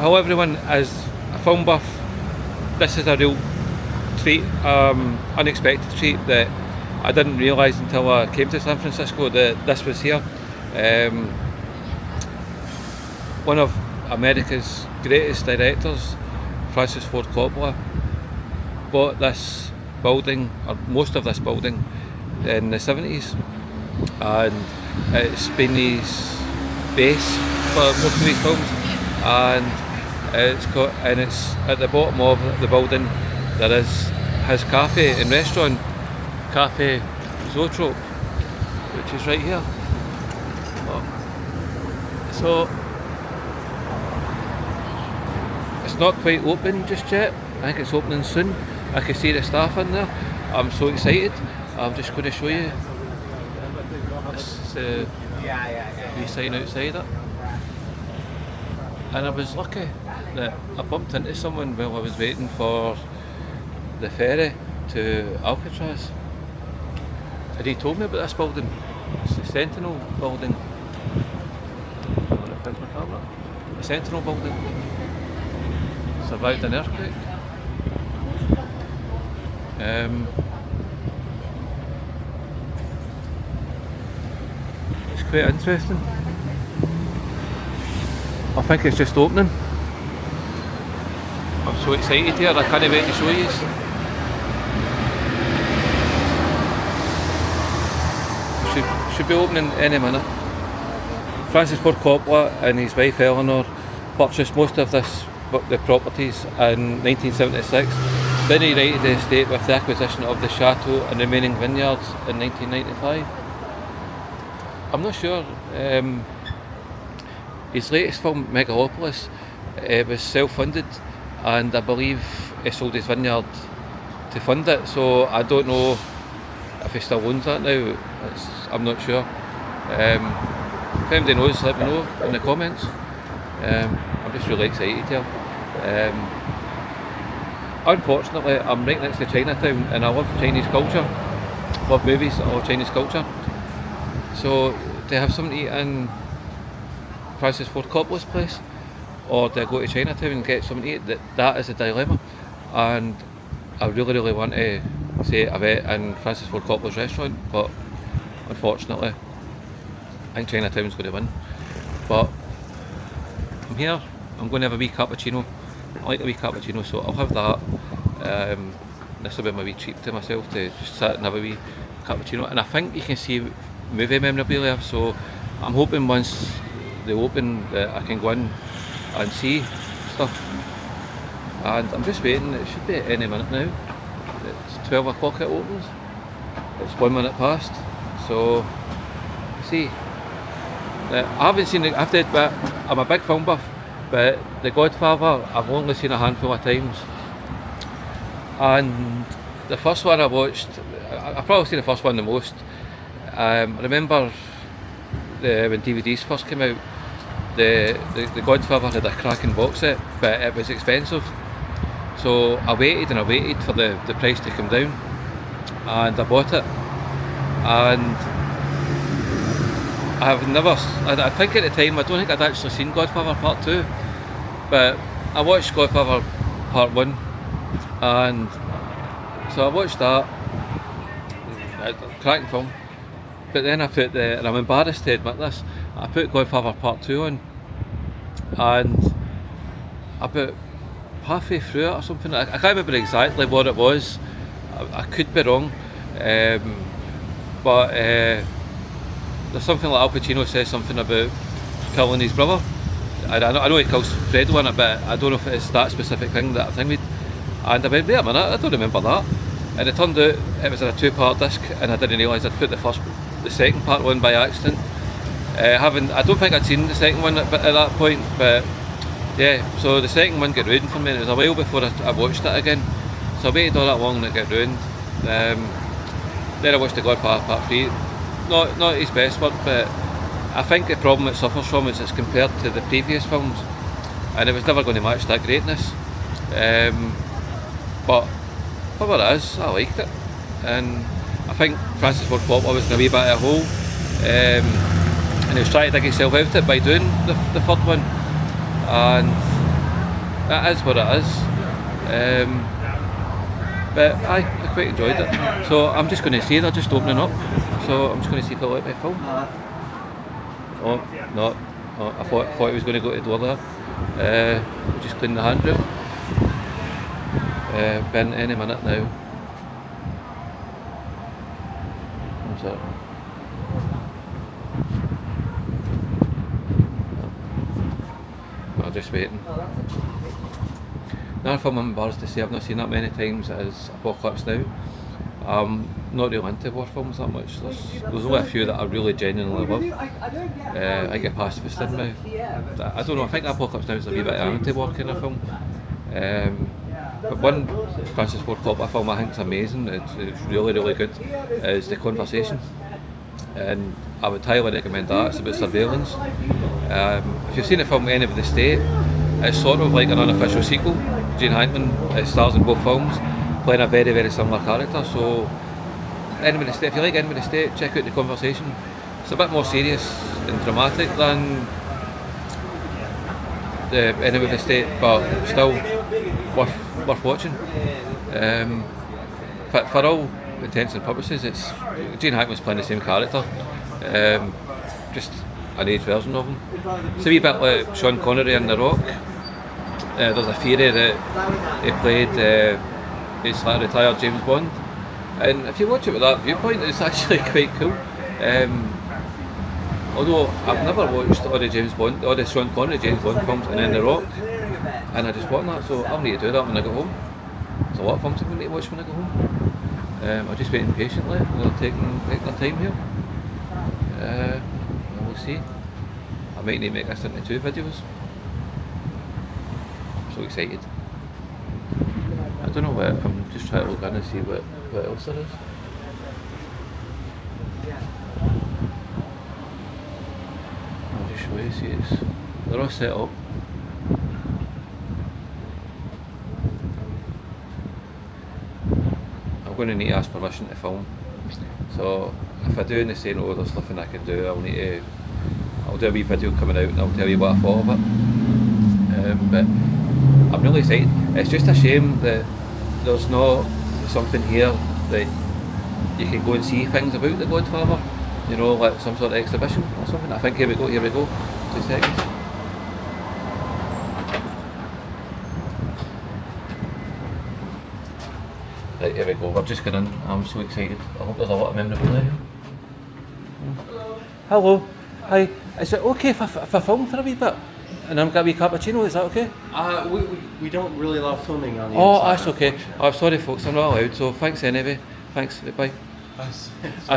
hello everyone, as a film buff, this is a real treat, unexpected treat that I didn't realise until I came to San Francisco that this was here. One of America's greatest directors, Francis Ford Coppola, bought this building, or most of this building, in the 70s, and it's been his base for most of these films, and it's at the bottom of the building there is his cafe and restaurant, Café Zoetrope, which is right here. So it's not quite open just yet. I think it's opening soon. I can see the staff in there. I'm so excited. I'm just going to show you. This is the wee sign outside it. And I was lucky that I bumped into someone while I was waiting for the ferry to Alcatraz. And he told me about this building. It's the Sentinel building. The Sentinel building survived an earthquake. It's quite interesting. I think it's just opening. I'm so excited here, I can't wait to show you. Should be opening any minute. Francis Ford Coppola and his wife Eleanor purchased most of the properties in 1976. Then he righted the estate with the acquisition of the chateau and remaining vineyards in 1995. I'm not sure. His latest film, Megalopolis, was self-funded, and I believe he sold his vineyard to fund it, so I don't know if he still owns that now. I'm not sure. If anybody knows, let me know in the comments. I'm just really excited here. Unfortunately, I'm right next to Chinatown, and I love Chinese culture, love movies, I love Chinese culture. So to have something to eat in Francis Ford Coppola's place, or do I go to Chinatown and get something to eat? That is a dilemma, and I really want to say I've ate in Francis Ford Coppola's restaurant, but unfortunately I think Chinatown's going to win. But I'm here, I'm going to have a wee cappuccino. I like a wee cappuccino, so I'll have that. This will be my wee treat to myself, to just sit and have a wee cappuccino. And I think you can see movie memorabilia, so I'm hoping once they open that I can go in and see stuff. And I'm just waiting, it should be any minute now. It's 12 o'clock it opens. It's 1 minute past. So, see. I haven't seen it, I have to admit, I'm a big film buff, but The Godfather I've only seen a handful of times. And the first one I watched, I've probably seen the first one the most. I remember when DVDs first came out, the Godfather had a cracking box set, but it was expensive. So I waited and I waited for the price to come down, and I bought it. And I think at the time, I don't think I'd actually seen Godfather Part 2, but I watched Godfather Part 1, and so I watched that, cracking film. But then I put and I'm embarrassed to admit this, I put Godfather Part 2 on, and about halfway through it or something, I can't remember exactly what it was, I could be wrong, but there's something like Al Pacino says something about killing his brother. I know he kills Fredo in it, but I don't know if it's that specific thing that I think we'd. And I went, wait a minute, I don't remember that. And it turned out it was in a 2-part disc, and I didn't realise I'd put the second part on by accident. I don't think I'd seen the second one at that point, but yeah, so the second one got ruined for me, and it was a while before I watched it again. So I waited all that long and it got ruined. Then I watched The Godfather Part 3. Not his best work, but I think the problem it suffers from is it's compared to the previous films, and it was never going to match that greatness. But for what it is, I liked it, and I think Francis Ford Coppola was in a wee bit of a hole, and he was trying to dig himself out of it by doing the third one, and That is what it is. But I quite enjoyed it. So I'm just going to say they're just opening up. So I'm just going to see if they'll let me film. Oh, no. Oh, I thought he was going to go to the door there. We'll just clean the handrail. Been any minute now. What's that? I'm just waiting. Another film I'm embarrassed to say I've not seen that many times is Apocalypse Now. I'm not really into war films that much. There's only a few that I really genuinely love. I get pacifist in me. I don't know, I think Apocalypse Now is a wee bit anti-war kind of film. But one Francis Ford Coppola film I think is amazing, it's really, really good, is The Conversation. And I would highly recommend that. It's about surveillance. If you've seen the film Enemy of the State, it's sort of like an unofficial sequel. Gene Hackman stars in both films, playing a very, very similar character. So, Enemy of the State, if you like Enemy of the State, check out The Conversation. It's a bit more serious and dramatic than the Enemy of the State, but still worth watching. For all intents and purposes, it's Gene Hackman's playing the same character, just an aged version of him. It's a wee bit like Sean Connery in The Rock. There's a theory that he played his retired James Bond, and if you watch it with that viewpoint, it's actually quite cool. Although I've never watched all the Sean Connery James Bond films and then The Rock, and I just want that, so I'll need to do that when I get home. There's a lot of films I'm going to watch when I get home. I'm just waiting patiently. They're taking their time here. We'll see. I might need to make this into 2 videos. I'm so excited. I don't know what, I'm just trying to look in and see what else there is. I'll just show you, see they're all set up. I'm going to need to ask permission to film. So if I do and they say no, there's nothing I can do, I'll do a wee video coming out and I'll tell you what I thought of it. But I'm really excited. It's just a shame that there's not something here that you can go and see things about The Godfather, you know, like some sort of exhibition or something. I think here we go. 2 seconds. Right, here we go, we're just going in. I'm so excited. I hope there's a lot of memorabilia here. Hello. Hi. Is it okay if I film for a wee bit? And I'm going to be cappuccino, is that okay? We don't really love filming on the Oh, inside, that's okay. I'm sorry folks, I'm not allowed, so thanks anyway. Thanks, bye.